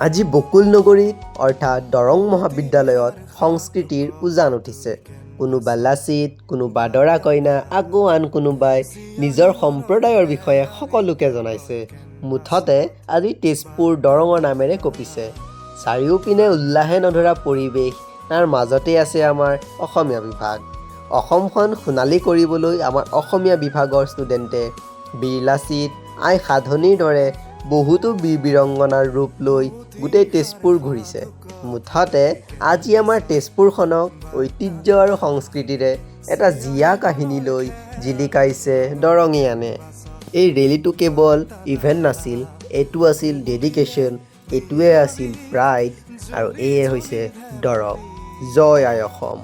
আজি বকুল নগৰীত অৰ্থাৎ দৰং মহাবিদ্যালয়ত সংস্কৃতিৰ উজান উঠিছে। কোনোবা লাচিত, কোনোবা দৰা কইনা, আকৌ আন কোনোবাই নিজৰ সম্প্ৰদায়ৰ বিষয়ে সকলোকে জনাইছে। মুঠতে আজি তেজপুৰ দৰঙৰ নামেৰে কঁপিছে। চাৰিওপিনে উল্লাহে নধৰা পৰিৱেশ, তাৰ মাজতে আছে আমাৰ অসমীয়া বিভাগ। অসমখন সোণালী কৰিবলৈ আমাৰ অসমীয়া বিভাগৰ ষ্টুডেণ্টে বীৰ লাচিত, আই সাধনীৰ দৰে বহুতো বীৰ বীৰংগনাৰ ৰূপ লৈ গোটেই তেজপুৰ ঘূৰিছে। মুঠতে আজি আমাৰ তেজপুৰখনক ঐতিহ্য আৰু সংস্কৃতিৰে এটা জীয়া কাহিনী লৈ জিলিকাইছে দৰঙীয়ানে। এই ৰেলীটো কেৱল ইভেণ্ট নাছিল, এইটো আছিল ডেডিকেশ্যন, এইটোৱে আছিল প্ৰাইড, আৰু এয়ে হৈছে দৰং। জয় আই অসম।